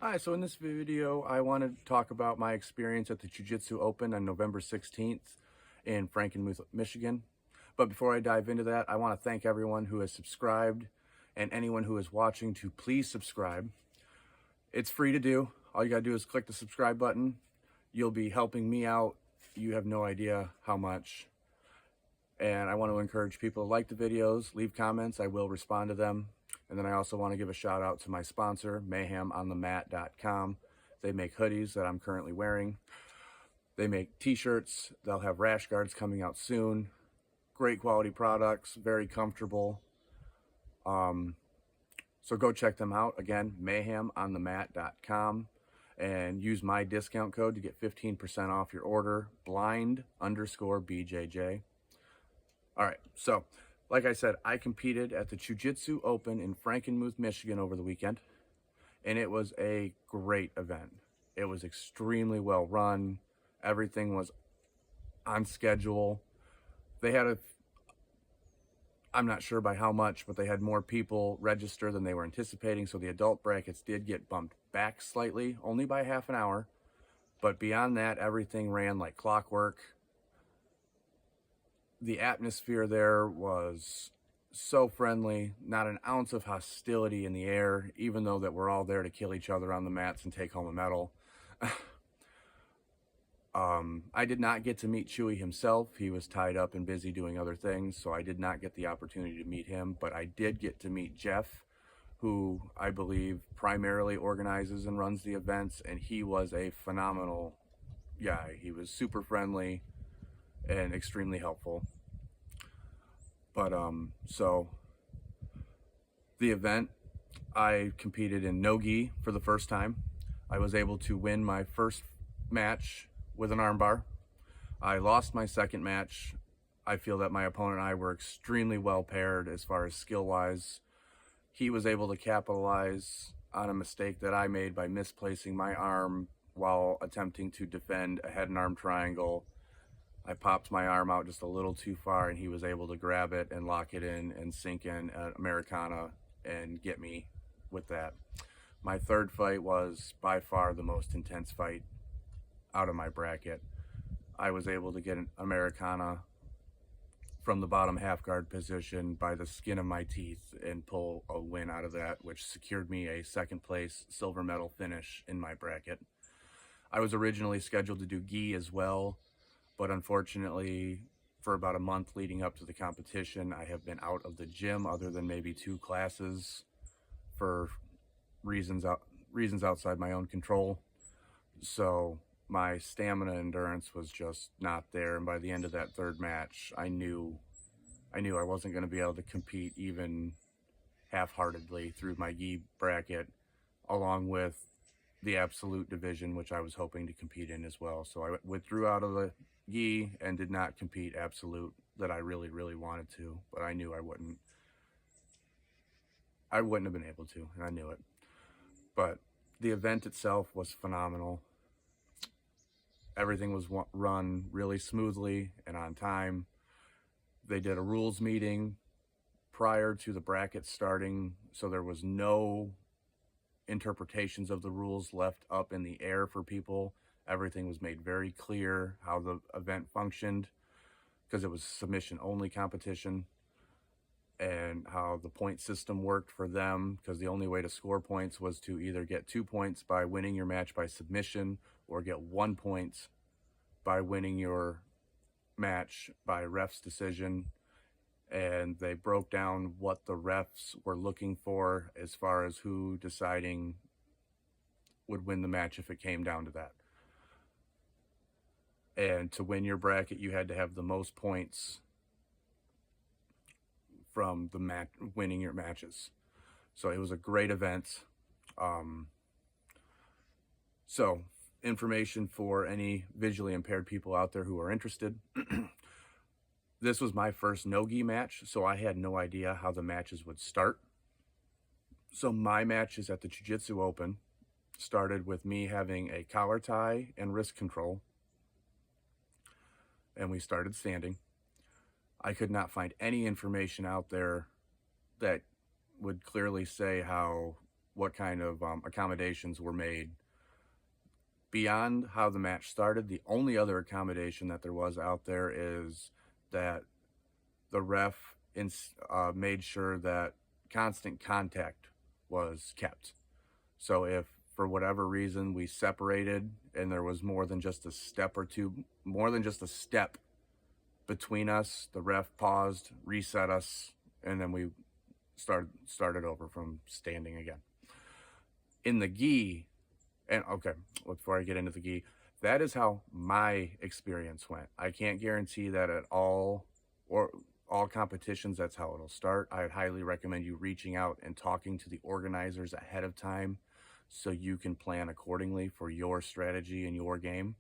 Hi, so in this video, I want to talk about my experience at the Jiu-Jitsu Open on November 16th in Frankenmuth, Michigan. But before I dive into that, I want to thank everyone who has subscribed and anyone who is watching to please subscribe. It's free to do. All you got to do is click the subscribe button. You'll be helping me out. You have no idea how much. And I want to encourage people to like the videos, leave comments. I will respond to them. And then I also want to give a shout out to my sponsor, mayhemonthemat.com. They make hoodies that I'm currently wearing. They make t-shirts. They'll have rash guards coming out soon. Great quality products, very comfortable. So go check them out. Again, mayhemonthemat.com. And use my discount code to get 15% off your order, blind_BJJ. All right, so like I said, I competed at the Chewjitsu Open in Frankenmuth, Michigan over the weekend, and it was a great event. It was extremely well run. Everything was on schedule. They had I'm not sure by how much, but they had more people register than they were anticipating, so the adult brackets did get bumped back slightly, only by half an hour. But beyond that, everything ran like clockwork. The atmosphere there was so friendly, not an ounce of hostility in the air, even though that we're all there to kill each other on the mats and take home a medal. I did not get to meet Chewy himself. He was tied up and busy doing other things, so I did not get the opportunity to meet him, but I did get to meet Jeff, who I believe primarily organizes and runs the events, and he was a phenomenal guy. He was super friendly and extremely helpful. But so the event, I competed in no-gi for the first time. I was able to win my first match with an armbar. I lost my second match. I feel that my opponent and I were extremely well paired as far as skill-wise. He was able to capitalize on a mistake that I made by misplacing my arm while attempting to defend a head and arm triangle. I popped my arm out just a little too far, and he was able to grab it and lock it in and sink in an Americana and get me with that. My third fight was by far the most intense fight out of my bracket. I was able to get an Americana from the bottom half guard position by the skin of my teeth and pull a win out of that, which secured me a second place silver medal finish in my bracket. I was originally scheduled to do gi as well, but unfortunately, for about a month leading up to the competition, I have been out of the gym other than maybe 2 classes for reasons outside my own control. So my stamina endurance was just not there, and by the end of that third match, I knew I wasn't going to be able to compete even half-heartedly through my gi bracket, along with the absolute division, which I was hoping to compete in as well. So I withdrew out of the gi and did not compete absolute that I really wanted to, but I knew I wouldn't have been able to, and I knew it. But the event itself was phenomenal. Everything was run really smoothly and on time. They did a rules meeting prior to the bracket starting, so there was no interpretations of the rules left up in the air for people. Everything was made very clear how the event functioned, because it was submission only competition, and how the point system worked for them, because the only way to score points was to either get 2 points by winning your match by submission or get 1 point by winning your match by ref's decision. And they broke down what the refs were looking for as far as who deciding would win the match if it came down to that. And to win your bracket, you had to have the most points from the winning your matches. So it was a great event. So information for any visually impaired people out there who are interested. This was my first no-gi match, so I had no idea how the matches would start. So my matches at the Jiu-Jitsu Open started with me having a collar tie and wrist control, and we started standing. I could not find any information out there that would clearly say how what kind of accommodations were made. Beyond how the match started, the only other accommodation that there was out there is that the ref made sure that constant contact was kept. So if for whatever reason we separated and there was more than just a step or two, more than just a step between us, the ref paused, reset us, and then we started over from standing again. In the gi, and okay, before I get into the gi, that is how my experience went. I can't guarantee that at all competitions that's how it'll start. I would highly recommend you reaching out and talking to the organizers ahead of time so you can plan accordingly for your strategy and your game.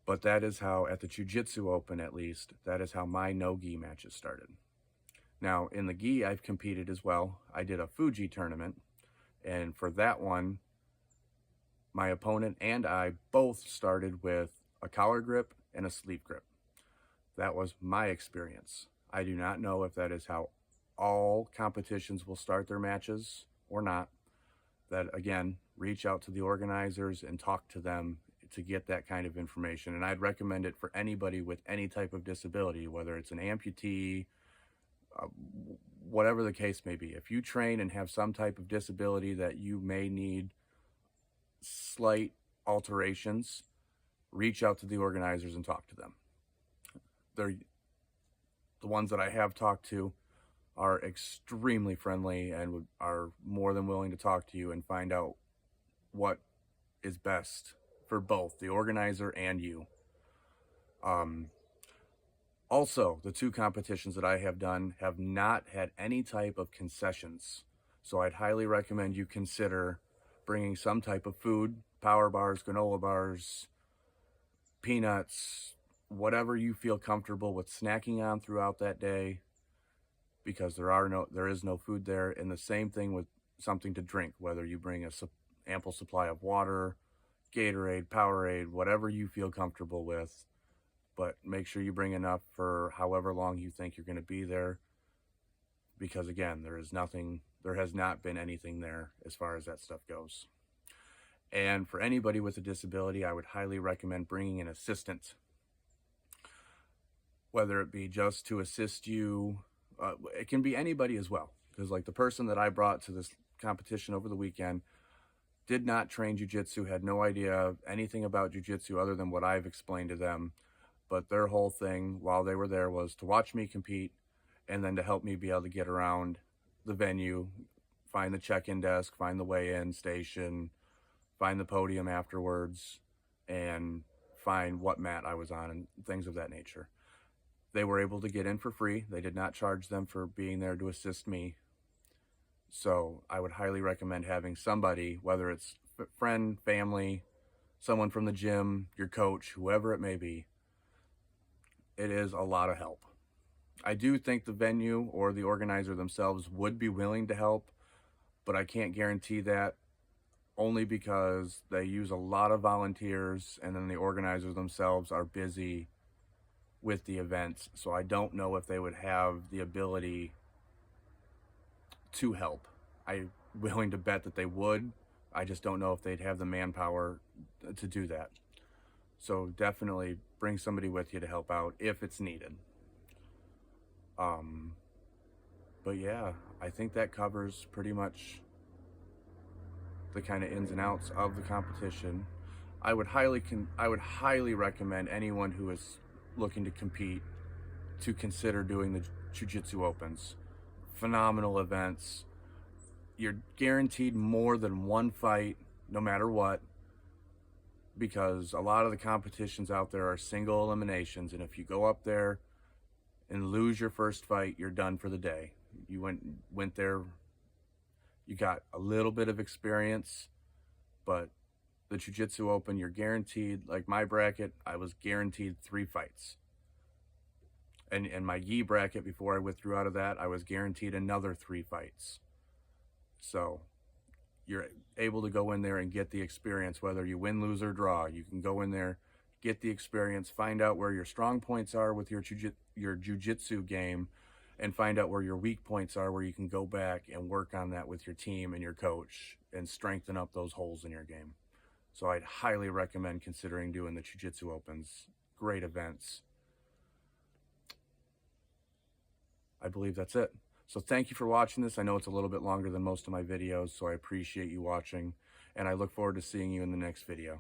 But that is how, at the Jiu-Jitsu Open at least, that is how my no-gi matches started. Now, in the gi, I've competed as well. I did a Fuji tournament, and for that one, my opponent and I both started with a collar grip and a sleeve grip. That was my experience. I do not know if that is how all competitions will start their matches or not. That, again, reach out to the organizers and talk to them to get that kind of information. And I'd recommend it for anybody with any type of disability, whether it's an amputee, whatever the case may be. If you train and have some type of disability that you may need slight alterations, reach out to the organizers and talk to them. They're the ones that I have talked to are extremely friendly and are more than willing to talk to you and find out what is best for both the organizer and you. Also, the two competitions that I have done have not had any type of concessions. So I'd highly recommend you consider bringing some type of food, power bars, granola bars, peanuts, whatever you feel comfortable with snacking on throughout that day, because there is no food there. And the same thing with something to drink, whether you bring a ample supply of water, Gatorade, Powerade, whatever you feel comfortable with, but make sure you bring enough for however long you think you're going to be there, because again, there has not been anything there as far as that stuff goes. And for anybody with a disability, I would highly recommend bringing an assistant, whether it be just to assist you. It can be anybody as well, because like the person that I brought to this competition over the weekend did not train jiu-jitsu, had no idea anything about jiu-jitsu other than what I've explained to them. But their whole thing while they were there was to watch me compete and then to help me be able to get around the venue, find the check-in desk, find the weigh-in station, find the podium afterwards, and find what mat I was on and things of that nature. They were able to get in for free. They did not charge them for being there to assist me. So I would highly recommend having somebody, whether it's friend, family, someone from the gym, your coach, whoever it may be. It is a lot of help. I do think the venue or the organizer themselves would be willing to help, but I can't guarantee that, only because they use a lot of volunteers and then the organizers themselves are busy with the events. So I don't know if they would have the ability to help. I'm willing to bet that they would. I just don't know if they'd have the manpower to do that. So definitely bring somebody with you to help out if it's needed. But yeah, I think that covers pretty much the kind of ins and outs of the competition. I would highly recommend anyone who is looking to compete to consider doing the Jiu-Jitsu Opens. Phenomenal events. You're guaranteed more than one fight, no matter what, because a lot of the competitions out there are single eliminations, and if you go up there and lose your first fight, you're done for the day. You went there, you got a little bit of experience, but the Jiu-Jitsu Open, you're guaranteed, like my bracket, I was guaranteed 3 fights. And my gi bracket, before I withdrew out of that, I was guaranteed another 3 fights. So you're able to go in there and get the experience, whether you win, lose, or draw. You can go in there, get the experience, find out where your strong points are with your jiu-jitsu game, and find out where your weak points are, where you can go back and work on that with your team and your coach and strengthen up those holes in your game. So I'd highly recommend considering doing the Jiu-Jitsu Opens. Great events. I believe that's it. So thank you for watching this. I know it's a little bit longer than most of my videos, so I appreciate you watching, and I look forward to seeing you in the next video.